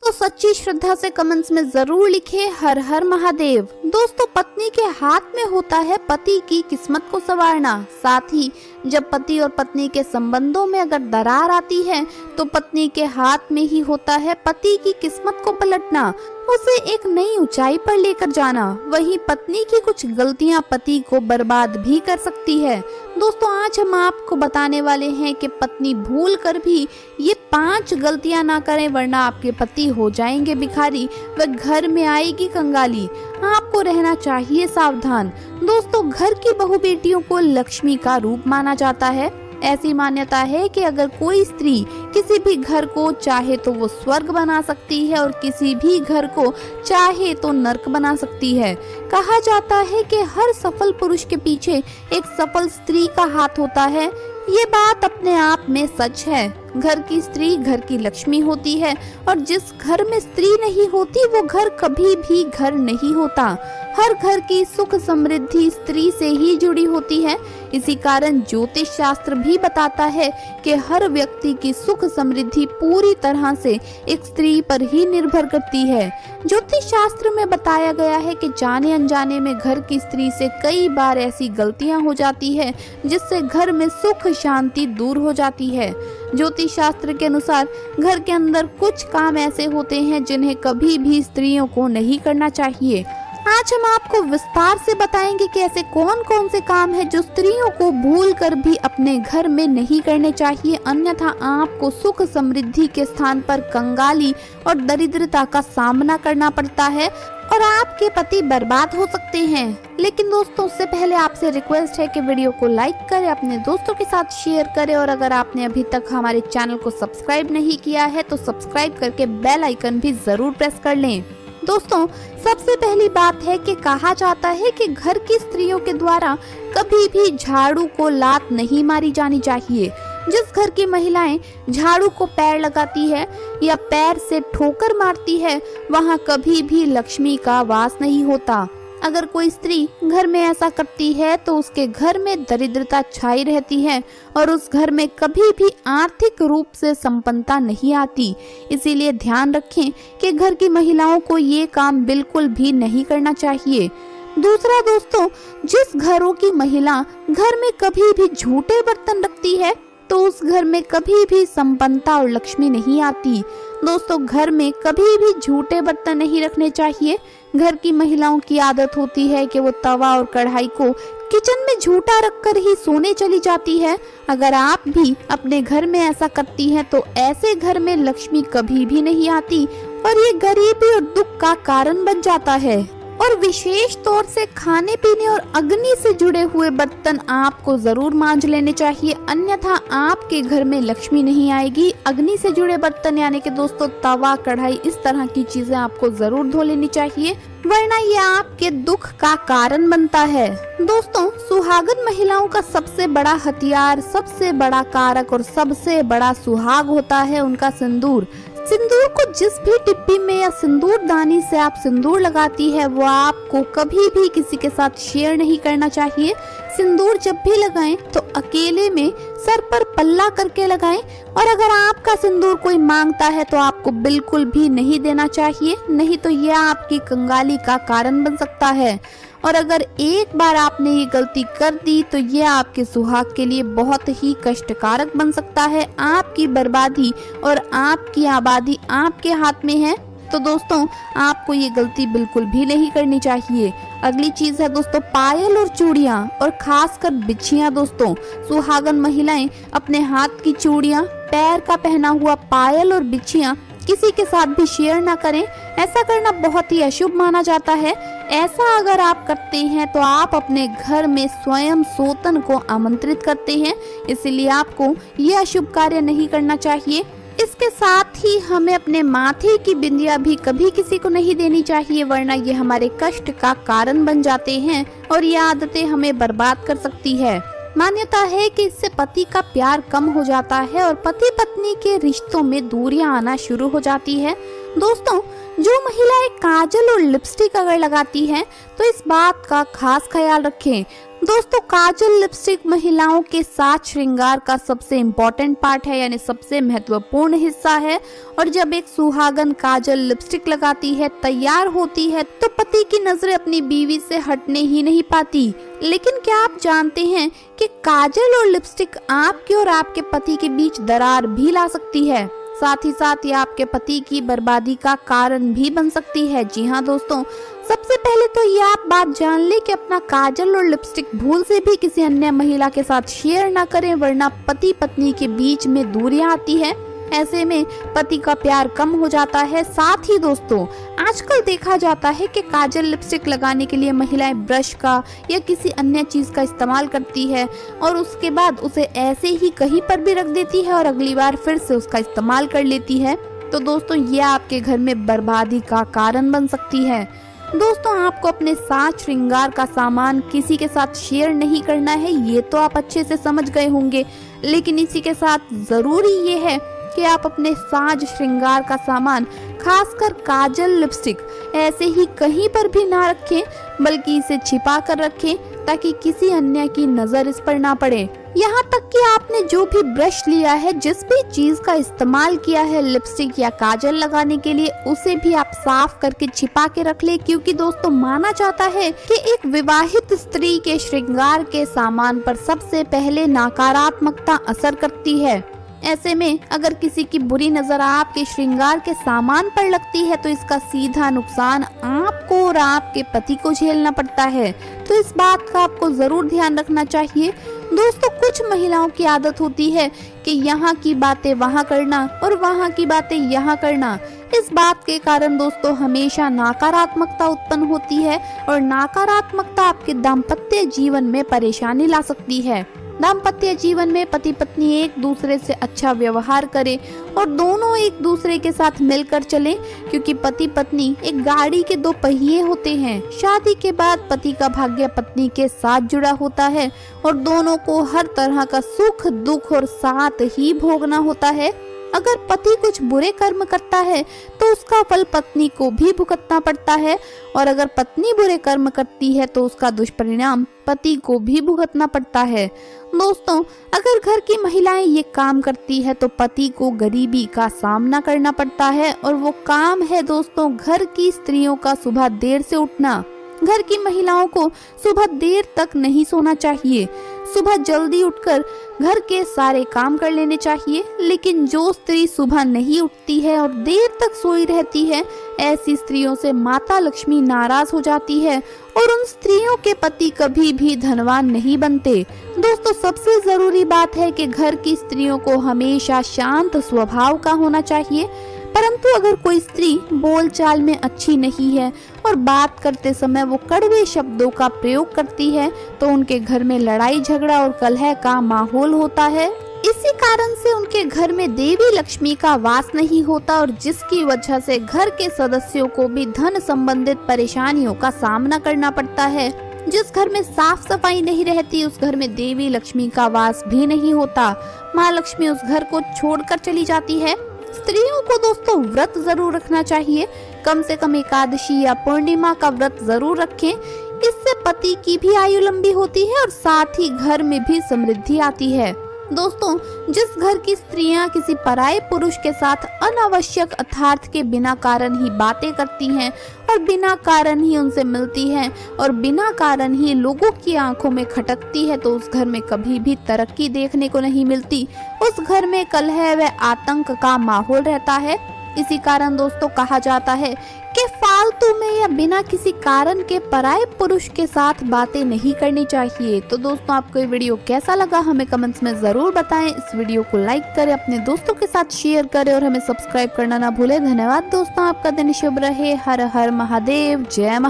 तो सच्ची श्रद्धा से कमेंट्स में जरूर लिखे हर हर महादेव। दोस्तों, पत्नी के हाथ में होता है पति की किस्मत को संवारना। साथ ही जब पति और पत्नी के संबंधों में अगर दरार आती है तो पत्नी के हाथ में ही होता है पति की किस्मत को पलटना, उसे एक नई ऊंचाई पर लेकर जाना। वहीं पत्नी की कुछ गलतियां पति को बर्बाद भी कर सकती है। दोस्तों, आज हम आपको बताने वाले हैं कि पत्नी भूल कर भी ये 5 गलतियां ना करें, वरना आपके पति हो जाएंगे भिखारी व घर में आएगी कंगाली। आपको रहना चाहिए सावधान। दोस्तों, घर की बहू बेटियों को लक्ष्मी का रूप माना जाता है। ऐसी मान्यता है कि अगर कोई स्त्री किसी भी घर को चाहे तो वो स्वर्ग बना सकती है और किसी भी घर को चाहे तो नर्क बना सकती है। कहा जाता है कि हर सफल पुरुष के पीछे एक सफल स्त्री का हाथ होता है। ये बात अपने आप में सच है। घर की स्त्री घर की लक्ष्मी होती है और जिस घर में स्त्री नहीं होती वो घर कभी भी घर नहीं होता। हर घर की सुख समृद्धि स्त्री से ही जुड़ी होती है। इसी कारण ज्योतिष शास्त्र भी बताता है कि हर व्यक्ति की सुख समृद्धि पूरी तरह से एक स्त्री पर ही निर्भर करती है। ज्योतिष शास्त्र में बताया गया है कि जाने अनजाने में घर की स्त्री से कई बार ऐसी गलतियां हो जाती है जिससे घर में सुख शांति दूर हो जाती है। ज्योतिष शास्त्र के अनुसार घर के अंदर कुछ काम ऐसे होते हैं जिन्हें कभी भी स्त्रियों को नहीं करना चाहिए। आज हम आपको विस्तार से बताएंगे कि ऐसे कौन कौन से काम हैं जो स्त्रियों को भूल कर भी अपने घर में नहीं करने चाहिए, अन्यथा आपको सुख समृद्धि के स्थान पर कंगाली और दरिद्रता का सामना करना पड़ता है और आपके पति बर्बाद हो सकते हैं। लेकिन दोस्तों, उससे पहले आपसे रिक्वेस्ट है कि वीडियो को लाइक करें, अपने दोस्तों के साथ शेयर करें और अगर आपने अभी तक हमारे चैनल को सब्सक्राइब नहीं किया है तो सब्सक्राइब करके बेल आइकन भी जरूर प्रेस कर लें। दोस्तों, सबसे पहली बात है कि कहा जाता है कि घर की स्त्रियों के द्वारा कभी भी झाड़ू को लात नहीं मारी जानी चाहिए। जिस घर की महिलाएं झाड़ू को पैर लगाती है या पैर से ठोकर मारती है वहां कभी भी लक्ष्मी का वास नहीं होता। अगर कोई स्त्री घर में ऐसा करती है तो उसके घर में दरिद्रता छाई रहती है और उस घर में कभी भी आर्थिक रूप से संपन्नता नहीं आती। इसीलिए ध्यान रखें कि घर की महिलाओं को ये काम बिल्कुल भी नहीं करना चाहिए। दूसरा दोस्तों, जिस घरों की महिला घर में कभी भी झूठे बर्तन रखती है तो उस घर में कभी भी संपन्नता और लक्ष्मी नहीं आती। दोस्तों, घर में कभी भी झूठे बर्तन नहीं रखने चाहिए। घर की महिलाओं की आदत होती है कि वो तवा और कढ़ाई को किचन में झूठा रखकर ही सोने चली जाती है। अगर आप भी अपने घर में ऐसा करती हैं तो ऐसे घर में लक्ष्मी कभी भी नहीं आती और ये गरीबी और दुख का कारण बन जाता है। और विशेष तौर से खाने पीने और अग्नि से जुड़े हुए बर्तन आपको जरूर मांज लेने चाहिए, अन्यथा आपके घर में लक्ष्मी नहीं आएगी। अग्नि से जुड़े बर्तन यानी कि दोस्तों तवा कढ़ाई इस तरह की चीजें आपको जरूर धो लेनी चाहिए, वरना ये आपके दुख का कारण बनता है। दोस्तों, सुहागन महिलाओं का सबसे बड़ा हथियार, सबसे बड़ा कारक और सबसे बड़ा सुहाग होता है उनका सिंदूर। सिंदूर को जिस भी डिब्बी में या सिंदूर दानी से आप सिंदूर लगाती है वो आपको कभी भी किसी के साथ शेयर नहीं करना चाहिए। सिंदूर जब भी लगाएं तो अकेले में सर पर पल्ला करके लगाएं और अगर आपका सिंदूर कोई मांगता है तो आपको बिल्कुल भी नहीं देना चाहिए, नहीं तो यह आपकी कंगाली का कारण बन सकता है। और अगर एक बार आपने ये गलती कर दी तो ये आपके सुहाग के लिए बहुत ही कष्टकारक बन सकता है। आपकी बर्बादी और आपकी आबादी आपके हाथ में है। तो दोस्तों, आपको ये गलती बिल्कुल भी नहीं करनी चाहिए। अगली चीज है दोस्तों पायल और चूड़ियां और खासकर बिछियां। दोस्तों, सुहागन महिलाएं अपने हाथ की चूड़ियां, पैर का पहना हुआ पायल और बिछियां किसी के साथ भी शेयर ना करें। ऐसा करना बहुत ही अशुभ माना जाता है। ऐसा अगर आप करते हैं तो आप अपने घर में स्वयं सोतन को आमंत्रित करते हैं, इसलिए आपको ये अशुभ कार्य नहीं करना चाहिए। इसके साथ ही हमें अपने माथे की बिंदिया भी कभी किसी को नहीं देनी चाहिए, वरना ये हमारे कष्ट का कारण बन जाते हैं और ये आदतें हमें बर्बाद कर सकती है। मान्यता है कि इससे पति का प्यार कम हो जाता है और पति पत्नी के रिश्तों में दूरियां आना शुरू हो जाती है। दोस्तों, जो महिलाएं काजल और लिपस्टिक अगर लगाती हैं तो इस बात का खास ख्याल रखें। दोस्तों काजल लिपस्टिक महिलाओं के साज श्रृंगार का सबसे इम्पोर्टेंट पार्ट है, यानी सबसे महत्वपूर्ण हिस्सा है। और जब एक सुहागन काजल लिपस्टिक लगाती है, तैयार होती है, तो पति की नजरें अपनी बीवी से हटने ही नहीं पाती। लेकिन क्या आप जानते हैं कि काजल और लिपस्टिक आपके और आपके पति के बीच दरार भी ला सकती है, साथ ही साथ ये आपके पति की बर्बादी का कारण भी बन सकती है। जी हाँ दोस्तों, सबसे पहले तो ये आप बात जान ले कि अपना काजल और लिपस्टिक भूल से भी किसी अन्य महिला के साथ शेयर ना करें, वरना पति पत्नी के बीच में दूरियां आती है। ऐसे में पति का प्यार कम हो जाता है। साथ ही दोस्तों आजकल देखा जाता है कि काजल लिपस्टिक लगाने के लिए महिलाएं ब्रश का या किसी अन्य चीज का इस्तेमाल करती है और उसके बाद उसे ऐसे ही कहीं पर भी रख देती है और अगली बार फिर से उसका इस्तेमाल कर लेती है। तो दोस्तों ये आपके घर में बर्बादी का कारण बन सकती है। दोस्तों आपको अपने साज श्रृंगार का सामान किसी के साथ शेयर नहीं करना है, ये तो आप अच्छे से समझ गए होंगे। लेकिन इसी के साथ जरूरी ये है कि आप अपने साज श्रृंगार का सामान, खासकर काजल लिपस्टिक, ऐसे ही कहीं पर भी ना रखें, बल्कि इसे छिपा कर रखें ताकि किसी अन्य की नजर इस पर ना पड़े। यहाँ तक कि आपने जो भी ब्रश लिया है, जिस भी चीज का इस्तेमाल किया है लिपस्टिक या काजल लगाने के लिए, उसे भी आप साफ करके छिपा के रख ले, क्योंकि दोस्तों माना जाता है कि एक विवाहित स्त्री के श्रृंगार के सामान पर सबसे पहले नकारात्मकता असर करती है। ऐसे में अगर किसी की बुरी नजर आपके श्रृंगार के सामान पर लगती है तो इसका सीधा नुकसान आपको और आपके पति को झेलना पड़ता है। तो इस बात का आपको जरूर ध्यान रखना चाहिए। दोस्तों कुछ महिलाओं की आदत होती है कि यहाँ की बातें वहाँ करना और वहाँ की बातें यहाँ करना। इस बात के कारण दोस्तों हमेशा नकारात्मकता उत्पन्न होती है और नकारात्मकता आपके दाम्पत्य जीवन में परेशानी ला सकती है। दाम्पत्य जीवन में पति पत्नी एक दूसरे से अच्छा व्यवहार करें और दोनों एक दूसरे के साथ मिलकर चलें, क्योंकि पति पत्नी एक गाड़ी के दो पहिए होते हैं। शादी के बाद पति का भाग्य पत्नी के साथ जुड़ा होता है और दोनों को हर तरह का सुख दुख और साथ ही भोगना होता है। अगर पति कुछ बुरे कर्म करता है तो उसका फल पत्नी को भी भुगतना पड़ता है, और अगर पत्नी बुरे कर्म करती है तो उसका दुष्परिणाम पति को भी भुगतना पड़ता है। दोस्तों अगर घर की महिलाएं ये काम करती है तो पति को गरीबी का सामना करना पड़ता है, और वो काम है दोस्तों घर की स्त्रियों का सुबह देर से उठना। घर की महिलाओं को सुबह देर तक नहीं सोना चाहिए, सुबह जल्दी उठकर घर के सारे काम कर लेने चाहिए। लेकिन जो स्त्री सुबह नहीं उठती है और देर तक सोई रहती है, ऐसी स्त्रियों से माता लक्ष्मी नाराज हो जाती है और उन स्त्रियों के पति कभी भी धनवान नहीं बनते। दोस्तों सबसे जरूरी बात है कि घर की स्त्रियों को हमेशा शांत स्वभाव का होना चाहिए। परंतु अगर कोई स्त्री बोलचाल में अच्छी नहीं है और बात करते समय वो कड़वे शब्दों का प्रयोग करती है, तो उनके घर में लड़ाई झगड़ा और कलह का माहौल होता है। इसी कारण से उनके घर में देवी लक्ष्मी का वास नहीं होता, और जिसकी वजह से घर के सदस्यों को भी धन संबंधित परेशानियों का सामना करना पड़ता है। जिस घर में साफ सफाई नहीं रहती, उस घर में देवी लक्ष्मी का वास भी नहीं होता। माँ लक्ष्मी उस घर को छोड़कर चली जाती है। स्त्रियों को दोस्तों व्रत जरूर रखना चाहिए, कम से कम एकादशी या पूर्णिमा का व्रत जरूर रखें। इससे पति की भी आयु लंबी होती है और साथ ही घर में भी समृद्धि आती है। दोस्तों जिस घर की स्त्रियां किसी पराये पुरुष के साथ अनावश्यक अर्थार्थ के बिना कारण ही बातें करती हैं और बिना कारण ही उनसे मिलती हैं और बिना कारण ही लोगों की आंखों में खटकती है, तो उस घर में कभी भी तरक्की देखने को नहीं मिलती। उस घर में कलह व आतंक का माहौल रहता है। इसी कारण दोस्तों कहा जाता है कि फालतू में या बिना किसी कारण के पराये पुरुष के साथ बातें नहीं करनी चाहिए। तो दोस्तों आपको ये वीडियो कैसा लगा हमें कमेंट्स में जरूर बताएं। इस वीडियो को लाइक करें, अपने दोस्तों के साथ शेयर करें और हमें सब्सक्राइब करना ना भूलें। धन्यवाद दोस्तों, आपका दिन शुभ रहे। हर हर महादेव, जय महा